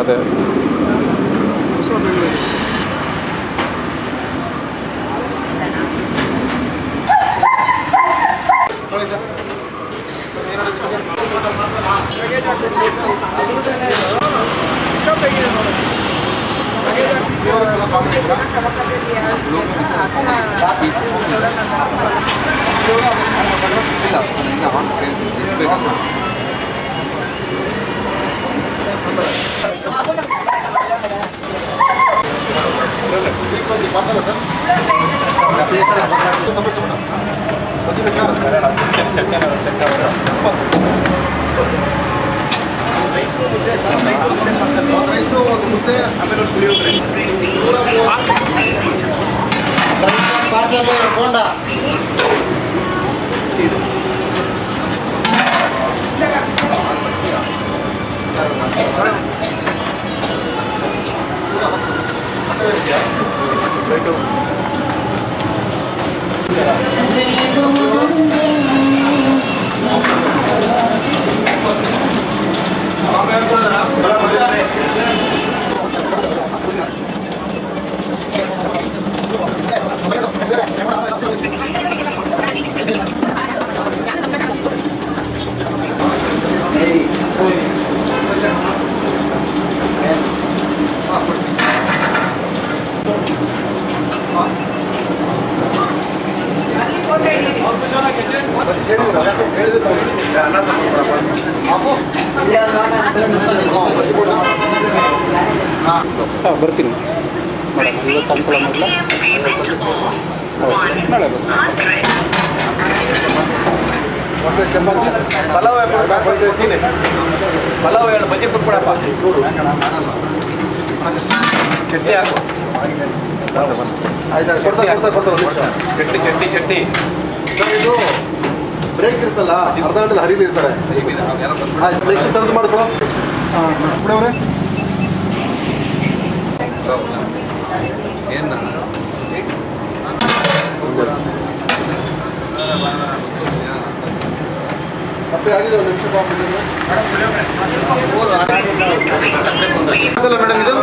ಅದೇ ಬರ್ತೀನಿ ಮೇಡಮ್. ಇವತ್ತು ಸಂಕಲ ಮಾಡಲ ನಾಳೆ ಪಲಾವ್ ಪಲಾವ್ ಎರಡು ಬಜ್ಜಿ ಕೊಟ್ಬಿಡಪ್ಪ. ಚಟ್ನಿ ಹಾಕು. ಚಟ್ನಿ ಚಟ್ನಿ ಚಟ್ನಿ ಇದು ಬ್ರೇಕ್ ಇರ್ತಲ್ಲ, ಅರ್ಧ ಗಂಟೆ ಹರಿಲಿ ಇರ್ತಾರೆ. ನೆಕ್ಸ್ಟ್ ಸರ್ದು ಮಾಡ್ಕೊಳೋ. ಬಿಡವ್ರೆ ಏನು ಅಪ್ಪೆ ಆಗಿದೆ ಮೇಡಮ್ ಇದು.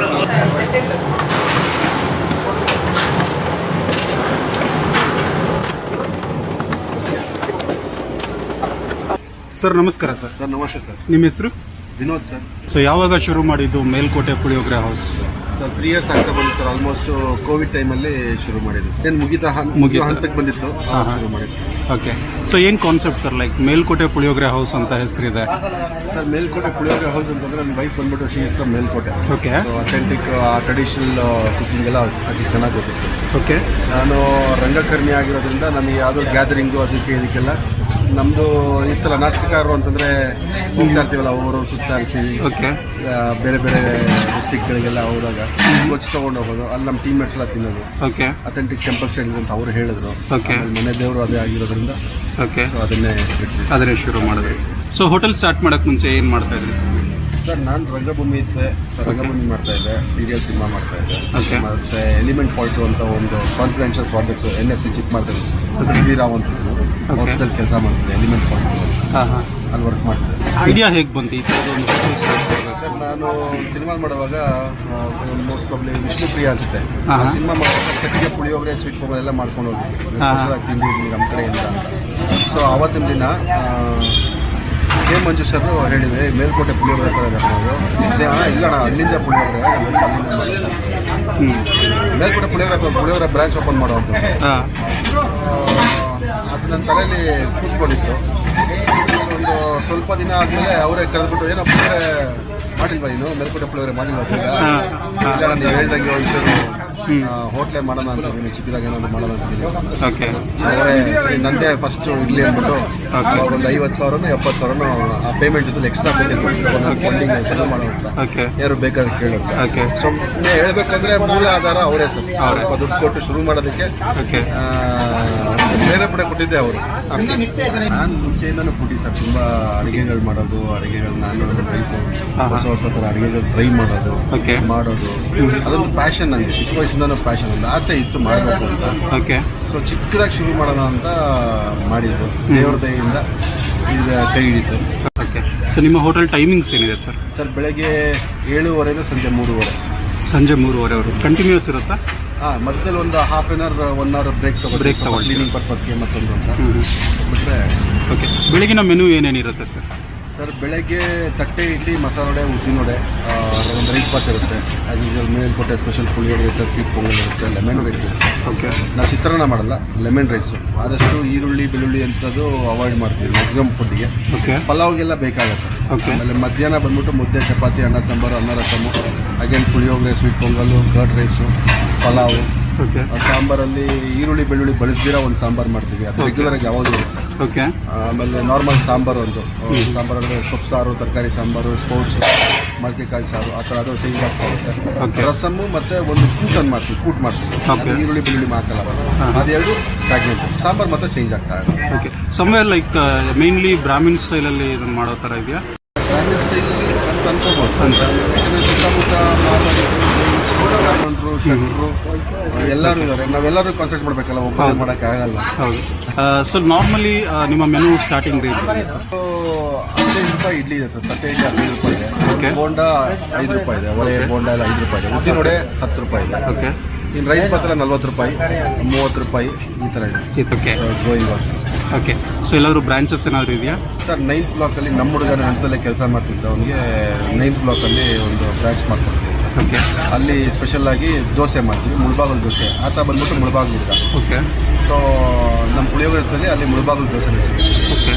ಸರ್ ನಮಸ್ಕಾರ. ಸರ್ ಸರ್ ನಮಸ್ತೆ ಸರ್. ನಿಮ್ಮ ಹೆಸರು? ವಿನೋದ್ ಸರ್. ಸೊ ಯಾವಾಗ ಶುರು ಮಾಡಿದ್ದು Melkote puliyogare house? Sir 3 years ಆಗ್ತಾ ಬಂತು ಸರ್. ಆಲ್ಮೋಸ್ಟ್ ಕೋವಿಡ್ ಟೈಮಲ್ಲಿ ಶುರು ಮಾಡಿದ್ದು. ಏನು ಮುಗಿತಾ ಹಂತಕ್ಕೆ ಬಂದಿತ್ತು, ಶುರು ಮಾಡಿದ್ದು. ಓಕೆ. ಸೊ ಏನು concept sir? Like Melkote puliyogare house ಅಂತ ಹೆಸರಿದೆ ಸರ್. ಮೇಲ್ಕೋಟೆ ಪುಳಿಯೋಗರೆ ಹೌಸ್ ಅಂತಂದ್ರೆ ನನ್ನ ವೈಫ್ ಬಂದ್ಬಿಟ್ಟು she is from Melkote. Okay. Authentic traditional cooking ಎಲ್ಲ ಅದಕ್ಕೆ ಚೆನ್ನಾಗಿ ಗೊತ್ತಿತ್ತು. ಓಕೆ. ನಾನು ರಂಗಕರ್ಮಿ ಆಗಿರೋದ್ರಿಂದ ನಮಗೆ ಯಾವುದೋ ಗ್ಯಾದರಿಂಗು ಅದಕ್ಕೆ ಇದಕ್ಕೆಲ್ಲ ನಮ್ಮದು ಇತ್ತಲ್ಲ, ನಾಟಕಕಾರರು ಅಂತಂದರೆ ಹೋಗ್ತಾ ಇರ್ತೀವಲ್ಲ ಅವರು ಸುತ್ತಾರಿಸಿ. ಓಕೆ. ಬೇರೆ ಬೇರೆ ಡಿಸ್ಟಿಕ್ಗಳಿಗೆಲ್ಲ ಹೋದಾಗ ಕೋಚ್ ತೊಗೊಂಡು ಹೋಗೋದು, ಅಲ್ಲಿ ನಮ್ಮ ಟೀಮ್ ಮೇಟ್ಸ್ ಎಲ್ಲ ತಿನ್ನೋದು. ಓಕೆ. ಅಥೆಂಟಿಕ್ ಟೆಂಪಲ್ ಸ್ಟೈಲ್ ಅಂತ ಅವರು ಹೇಳಿದ್ರು. ಓಕೆ. ಮನೆ ದೇವರು ಅದೇ ಆಗಿರೋದ್ರಿಂದ ಓಕೆ. ಸೊ ಅದನ್ನೇ ಶುರು ಮಾಡಿದ್ರಿ. ಸೊ ಹೋಟೆಲ್ ಸ್ಟಾರ್ಟ್ ಮಾಡೋಕ್ಕೆ ಮುಂಚೆ ಏನು ಮಾಡ್ತಾ ಇದ್ರಿ ಸರ್? ನಾನು ರಂಗಭೂಮಿ ಇದ್ದೆ ಸರ್. ರಂಗಭೂಮಿ ಮಾಡ್ತಾ ಇದ್ದೆ, ಸೀರಿಯಲ್ ಸಿನಿಮಾ ಮಾಡ್ತಾ ಇದ್ದೆ. ಓಕೆ. ಮತ್ತು ಎಲಿಮೆಂಟ್ ಪಾಯಿಂಟ್ ಅಂತ ಒಂದು confidential projects NFC Chikkamagaluru Shriram ಅಂತ ವರ್ಷದಲ್ಲಿ ಕೆಲಸ ಮಾಡ್ತಿದ್ದೆ. ಎಲಿಮೆಂಟ್ ಪಾಯಿಂಟ್ ಅಲ್ಲಿ ವರ್ಕ್ ಮಾಡ್ತಿದ್ದೆ. ಐಡಿಯಾ ಹೇಗೆ ಬಂತು ಈ ಥರದ ಒಂದು ಹೋಟೆಲ್ ಸ್ಟಾರ್ಟ್? ಸರ್ ನಾನು ಸಿನಿಮಾ ಮಾಡುವಾಗ ಮೋಸ್ಟ್ ಪ್ರಾಬ್ಲಿ ವಿಷ್ಣುಪ್ರಿಯ ಅನ್ಸುತ್ತೆ, ಸಿನಿಮಾ ಮಾಡುವಾಗ ಕಟ್ಟಿಗೆ ಪುಳಿಯೋಗರೆ ಸ್ವೀಟ್ ಪೊಂಗಲ್ ಎಲ್ಲ ಮಾಡ್ಕೊಂಡು ಹೋಗಿದ್ವಿ. ಸ್ಪೆಷಲ್ ಆಗಿ ತಿಂಡಿ ನಮ್ಮ ಕಡೆಯಿಂದ. ಸೊ ಆವತ್ತಿನ ದಿನ ಕೆ ಮಂಜು ಸರ್ ಹೇಳಿದೆ ಮೇಲ್ಕೋಟೆ ಪುಳಿಯೋಗರೆ ಇಲ್ಲಣ್ಣ ಅಲ್ಲಿಂದ ಪುಳಿಯೋಗರೆ ಮೇಲ್ಕೋಟೆ ಪುಳಿಯೋಗರೆ ಬ್ರಾಂಚ್ ಓಪನ್ ಮಾಡೋ ಅಂತ ಅದು ನನ್ನ ತಲೆಯಲ್ಲಿ ಕೂತ್ಕೊಂಡಿತ್ತು. ಒಂದು ಸ್ವಲ್ಪ ದಿನ ಆದಮೇಲೆ ಅವರೇ ಕರೆದ್ಬಿಟ್ಟು ಏನೋ ಪುಳಿಯೋಗರೆ ಮಾಡಿಲ್ವಾ ನೀನು, ಮೇಲ್ಕೋಟೆ ಪುಳಿಯೋಗರೆ ಮಾಡಿಲ್ವಾ? ಇಲ್ಲ ನೀವು ಹೇಳ್ದಂಗೆ ಒಂಚೂರು ಹೋಟ್ಲೆ ಮಾಡೋಣ ಅಂತ ಚಿಕ್ಕದಾಗ ಏನಾದ್ರು ಮಾಡೋಣ ಅಂತ. ಓಕೆ. ಸರಿ ನಂದೇ ಫಸ್ಟ್ ಇರಲಿ ಅಂದ್ಬಿಟ್ಟು ಒಂದು 50,000 70,000 ಆ ಪೇಮೆಂಟ್ ಜೊತೆ ಎಕ್ಸ್ಟ್ರಾ ಫಂಡಿಂಗ್ ಶುರು ಮಾಡೋಣ, ಯಾರು ಬೇಕಾದ್ರೆ ಕೇಳೋಕೆ. ಸುಮ್ಮನೆ ಹೇಳ್ಬೇಕಂದ್ರೆ ಮೂಲ ಆಧಾರ ಅವರೇ ಸರ್. ಸ್ವಲ್ಪ ದುಡ್ಡು ಕೊಟ್ಟು ಶುರು ಮಾಡೋದಕ್ಕೆ ಬೇರೆ ಕಡೆ ಕೊಟ್ಟಿದ್ದೆ ಅವರು. ನಾನು ಮುಂಚೆಯಿಂದನೂ ಫುಡಿ ಸರ್. ತುಂಬ ಅಡುಗೆಗಳು ಮಾಡೋದು, ಅಡುಗೆಗಳು ನಾನು ಹೊಸ ಹೊಸ ಥರ ಅಡುಗೆಗಳು ಟ್ರೈ ಮಾಡೋದು ಅದೊಂದು ಪ್ಯಾಷನ್ ನನಗೆ. ಚಿಕ್ಕ ವಯಸ್ಸಿಂದನೂ ಪ್ಯಾಷನ್, ಒಂದು ಆಸೆ ಇತ್ತು ಮಾಡಬೇಕು ಅಂತ. ಓಕೆ. ಸೊ ಚಿಕ್ಕದಾಗಿ ಶುರು ಮಾಡೋಣ ಅಂತ ಮಾಡಿದ್ದು. ದೇವ್ರ ದಯೆಯಿಂದ ಈಗ ಕೈ ಹಿಡಿತು. ಓಕೆ. ಸೊ ನಿಮ್ಮ ಹೋಟೆಲ್ ಟೈಮಿಂಗ್ಸ್ ಏನಿದೆ ಸರ್? ಸರ್ ಬೆಳಗ್ಗೆ 7:30 ಸಂಜೆ 3:30. ಸಂಜೆ 3:30 ಕಂಟಿನ್ಯೂಸ್ ಇರುತ್ತಾ? ಮಧ್ಯದಲ್ಲಿ ಒಂದು half an hour 1 hour break ತಗೊಳ್ಳಿ ಕ್ಲೀನಿಂಗ್ ಪರ್ಪಸ್ಗೆ ಮತ್ತೊಂದು ಅಂತ ಬಿಟ್ಟರೆ. ಓಕೆ. ಬೆಳಗಿನ ಮೆನು ಏನೇನಿರುತ್ತೆ ಸರ್? ಸರ್ ಬೆಳಗ್ಗೆ ತಟ್ಟೆ ಇಡ್ಲಿ, ಮಸಾಲೆ ವಡೆ, ಉದ್ದಿನ ವಡೆ, ಒಂದು ರೈಸ್ ಬಾತ್ ಇರುತ್ತೆ. As usual Melkote special puliyogare ಇರುತ್ತೆ, ಸ್ವೀಟ್ ಪೊಂಗಲ್ ಇರುತ್ತೆ, ಲೆಮನ್ ರೈಸ್ ಇರುತ್ತೆ. ಓಕೆ. ನಾವು ಚಿತ್ರಾನ್ನ ಮಾಡಲ್ಲ, ಲೆಮನ್ ರೈಸು. ಆದಷ್ಟು ಈರುಳ್ಳಿ ಬೆಳ್ಳುಳ್ಳಿ ಅಂಥದ್ದು ಅವಾಯ್ಡ್ ಮಾಡ್ತೀವಿ ಮ್ಯಾಕ್ಸಿಮಮ್ ಫುಡ್ಡಿಗೆ. ಓಕೆ. ಪಲಾವ್ಗೆಲ್ಲ ಬೇಕಾಗುತ್ತೆ. ಓಕೆ. ಆಮೇಲೆ ಮಧ್ಯಾಹ್ನ ಬಂದ್ಬಿಟ್ಟು ಮುದ್ದೆ, ಚಪಾತಿ, ಅನ್ನ ಸಾಂಬಾರು, ಅನ್ನ rasam, again puliyogare, sweet pongal, curd rice, pulao. Okay. ಸಾಂಬಾರಲ್ಲಿ ಈರುಳ್ಳಿ ಬೆಳ್ಳುಳ್ಳಿ ಬಳಸ್ದಿರ ಒಂದು ಸಾಂಬಾರು ಮಾಡ್ತೀವಿ, ಅದು ರೆಗ್ಯುಲರ್ ಆಗಿ ಯಾವಾಗಲೂ ಇರುತ್ತೆ. ಓಕೆ. ಆಮೇಲೆ ನಾರ್ಮಲ್ ಸಾಂಬಾರು ಸಾಂಬಾರು ಅಂದರೆ ಸೊಪ್ಪು ಸಾರು, ತರಕಾರಿ ಸಾಂಬಾರು, ಸ್ಪೋರ್ಟ್ಸು, ಮೊಳಕೆಕಾಳು ಸಾರು, ಆ ಥರ ಅದು ಚೇಂಜ್ ಆಗ್ತಾ ಇರುತ್ತೆ. ರಸಮ್ಮು ಮತ್ತು ಒಂದು ಕೂಟ್ ಮಾಡ್ತೀವಿ. ಈರುಳ್ಳಿ ಬೆಳ್ಳುಳ್ಳಿ ಮಾಕಲ್ಲ, ಅದೆರಡು ಸ್ಟಾಗ್ನೆಂಟ್. ಸಾಂಬಾರು ಮಾತ್ರ ಚೇಂಜ್ ಆಗ್ತಾ ಇದೆ. Okay. Somewhere like mainly Brahmin ಸ್ಟೈಲಲ್ಲಿ ಇದನ್ನು ಮಾಡೋ ಥರ ಇದೆಯಾ? ಬ್ರಾಹ್ಮಿನ್ ಸ್ಟೈಲಲ್ಲಿ ಅಂತ ಅನ್ಕೋಬೋದು. ಸುತ್ತಮುತ್ತ ಬ್ರಾಹ್ಮಣರು, ಶೆಟ್ರು ಎಲ್ಲರೂ ಇದ್ದಾರೆ. ನಾವೆಲ್ಲರೂ ಕಾನ್ಸಂಟ್ರೇಟ್ ಮಾಡಬೇಕಲ್ಲ, ಒಬ್ಬರು ಮಾಡೋಕ್ಕೆ ಆಗಲ್ಲ. ಹೌದು. ಸೊ ನಾರ್ಮಲಿ ನಿಮ್ಮ ಮೆನು ಸ್ಟಾರ್ಟಿಂಗ್ ರೇಟ್ ಸರ್? 15 ರೂಪಾಯಿ ಇಡ್ಲಿ ಇದೆ ಸರ್. ತಟ್ಟೆ ಇಡ್ಲಿ 15 ರೂಪಾಯಿ ಇದೆ. ಓಕೆ. ಬೋಂಡ 5 ರೂಪಾಯಿ ಇದೆ. ಒಳ್ಳೆ ಬೋಂಡ ಎಲ್ಲ 5 ರೂಪಾಯಿ ಇದೆ. ಉದ್ದಿನ ವಡೆ 10 ರೂಪಾಯಿ ಇದೆ. ಓಕೆ. ಇನ್ನು ರೈಸ್ ಬಾತ್ 40 ರೂಪಾಯಿ, 30 ರೂಪಾಯಿ ಈ ಥರ ಇದೆ. Okay. Going box. Okay. So ಎಲ್ಲಾದರೂ ಬ್ರಾಂಚಸ್ ಏನಾದರೂ ಇದೆಯಾ? ಸರ್ 9th ಬ್ಲಾಕಲ್ಲಿ ನಮ್ಮ ಹುಡುಗನ ಹಂಸದಲ್ಲೇ ಕೆಲಸ ಮಾಡ್ತಿದ್ದ. ಅವನಿಗೆ 9th ಬ್ಲಾಕಲ್ಲಿ ಒಂದು ಬ್ರಾಂಚ್ ಮಾಡ್ಕೊಡ್ತೀವಿ. ಓಕೆ. ಅಲ್ಲಿ ಸ್ಪೆಷಲ್ ಆಗಿ ದೋಸೆ ಮಾಡ್ತೀವಿ, ಮುಳಬಾಗಲ್ ದೋಸೆ. ಆತ ಬಂದ್ಬಿಟ್ಟು ಮುಳಬಾಗಲ್ ಹುಡುಗ. ಓಕೆ. ಸೊ ನಮ್ಮ ಪುಳಿಯೋಗರದಲ್ಲಿ ಅಲ್ಲಿ ಮುಳಬಾಗಲ್ ದೋಸೆ ಸಿಗುತ್ತೆ. ಓಕೆ.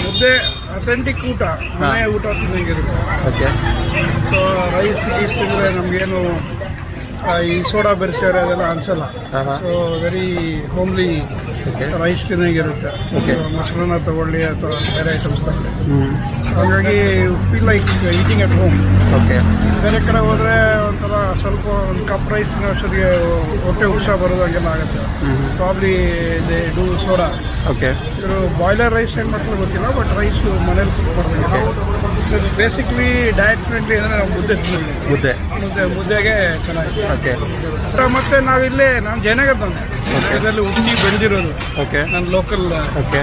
ಮುದ್ದೆ ಅಥೆಂಟಿಕ್ ಊಟ, ಮನೆ ಊಟ ತಿನ್ನಂಗಿರುತ್ತೆ. ಓಕೆ. ಸೊ ರೈಸ್ ಗೀಸ್ ತಿಂದರೆ ನಮಗೇನು ಈ ಸೋಡಾ ಬೆರೆಸಿದ್ರೆ ಅದೆಲ್ಲ ಅನ್ಸಲ್ಲ. ಸೊ ವೆರಿ ಹೋಮ್ಲಿ ರೈಸ್ ತಿನ್ನಂಗಿರುತ್ತೆ. ಮೊಸರನ್ನ ತಗೊಳ್ಳಿ ಅಥವಾ ಬೇರೆ ಐಟಮ್ಸ್ ತಗೊಳ್ಳಿ, ಹಾಗಾಗಿ feel like eating at home. Okay. ಬೇರೆ ಕಡೆ ಹೋದರೆ ಒಂಥರ ಸ್ವಲ್ಪ ಒಂದು ಕಪ್ ರೈಸ್ ಅಷ್ಟೊತ್ತಿಗೆ ಹೊಟ್ಟೆ ಉತ್ಸಾಹ ಬರೋದು ಹಂಗೆಲ್ಲ ಆಗುತ್ತೆ. Probably they do soda. Okay. ಇವರು ಬಾಯ್ಲರ್ ರೈಸ್ ಏನು ಮಾಡ್ತಾರೆ ಗೊತ್ತಿಲ್ಲ, ಬಟ್ ರೈಸ್ ಮನೇಲಿ ಕುಕ್ ಮಾಡ್ತಾರೆ. ಬೇಸಿಕ್ಲಿ ಡಯಟ್ ಫ್ರೆಂಡ್ಲಿ ಅಂದರೆ ನಾವು ಮುದ್ದೆ ತಿನ್ನೋದು. ಮುದ್ದೆಗೆ ಚೆನ್ನಾಗಿದೆ. ಓಕೆ. ಮತ್ತೆ ನಾವಿಲ್ಲೇ ನಾನು ಜಯನಗರ ಬಂದೆ. ಜಯನಗರದಲ್ಲಿ ಹುಟ್ಟಿ ಬೆಳೆದಿರೋದು. ಓಕೆ. ನನ್ನ ಲೋಕಲ್. ಓಕೆ.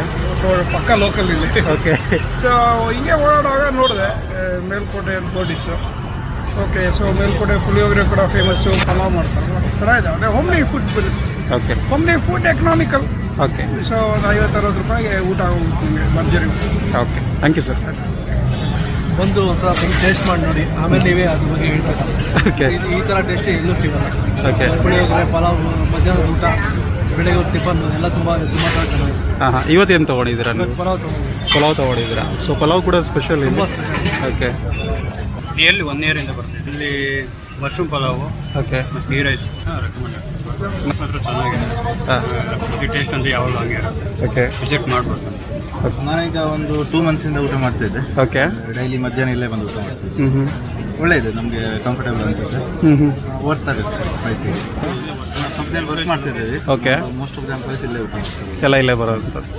ಪಕ್ಕ ಲೋಕಲ್ ಇಲ್ಲಿ. ಓಕೆ. ಸೊ ಹಿಂಗೆ ಓಡಾಡುವಾಗ ನೋಡಿದೆ ಮೇಲ್ಕೋಟೆ ಅಂತ ಬೋರ್ಡ್ ಇತ್ತು. ಓಕೆ. ಸೊ ಮೇಲ್ಕೋಟೆ ಪುಳಿಯೋಗರೆ ಕೂಡ ಫೇಮಸ್ಸು, ಪಲಾವ್ ಮಾಡ್ತಾರೆ, ಚೆನ್ನಾಗಿದೆ. ಅದೇ ಹೋಮ್ಲಿ ಫುಡ್ ಬರುತ್ತೆ. Okay. Homely food economical. Okay so ಒಂದು 50-60 ರೂಪಾಯಿಗೆ ಊಟ ಆಗೋಗುತ್ತೆ ನಿಮಗೆ ಭರ್ಜರಿ ಊಟ. Okay thank you sir. ಒಂದು ಸಲ ಬಂದು ಟೇಸ್ಟ್ ಮಾಡಿ ನೋಡಿ, ಆಮೇಲೆ ನೀವೇ ಅದ್ರ ಬಗ್ಗೆ ಹೇಳ್ಬೇಕು. ಓಕೆ ಈ ಥರ ಟೇಸ್ಟ್ ಎಲ್ಲೂ ಸಿಗಲ್ಲ. ಓಕೆ ಪುಳಿಯೋಗರೆ, ಪಲಾವ್, ಮಧ್ಯಾಹ್ನದ ಊಟ, ಬೆಳಗ್ಗೆ ಟಿಫನ್ ಎಲ್ಲ ತುಂಬ ಚೆನ್ನಾಗಿದೆ. ಹಾಂ ಹಾಂ ಇವತ್ತೇನು ತೊಗೊಂಡಿದ್ದೀರಾ ನೀವು? ಪಲಾವ್ ತೊಗೊಂಡು ಪಲಾವ್ ತೊಗೊಂಡಿದ್ದೀರಾ? ಸೊ ಪಲಾವ್ ಕೂಡ ಸ್ಪೆಷಲ್ ಇದೆ. ತುಂಬ ಸ್ಪೆಷಲ್. ಓಕೆ ಎಲ್ಲಿ 1 ಇಯರಿಂದ ಬರ್ತೀವಿ. ಇಲ್ಲಿ ಮಶ್ರೂಮ್ ಪಲಾವು ಓಕೆ ಮತ್ತು ಗೀ ರೈಸ್ ರೆಕಮೆಂಡೆಡ್ ಮಾತ್ರ ಚೆನ್ನಾಗಿದೆ. ಹಾಂ ಈ ಟೇಸ್ಟ್ ಅಂತ ಯಾವಾಗಲೂ ಹಂಗೆ ಇರುತ್ತೆ. ಓಕೆ ವಿಸಿಟ್ ಮಾಡ್ಬೋದು. ನಾನೀಗ ಒಂದು 2 ಮಂತ್ಸಿಂದ ಊಟ ಮಾಡ್ತಿದ್ದೆ. ಓಕೆ ಡೈಲಿ ಮಧ್ಯಾಹ್ನ ಇಲ್ಲೇ ಬಂದು ಊಟ ಮಾಡ್ತಿದ್ದೆ. ಹ್ಞೂ ಹ್ಞೂ ಒಳ್ಳೆಯದು, ನಮಗೆ ಕಂಫರ್ಟೇಬಲ್ ಅನಿಸುತ್ತೆ. ಹ್ಞೂ ಹ್ಞೂ ವರ್ತ್ ಆಗುತ್ತೆ ಪ್ರೈಸಿಗೆ. ಕಂಪ್ನಿಯಲ್ಲಿ ವರ್ಕ್ ಮಾಡ್ತಿದ್ದೀವಿ. Okay most of the employees ಇಲ್ಲೇ ಊಟ ಮಾಡ್ತೀವಿ. ಎಲ್ಲ ಇಲ್ಲೇ ಬರೋಂಥದ್ದು.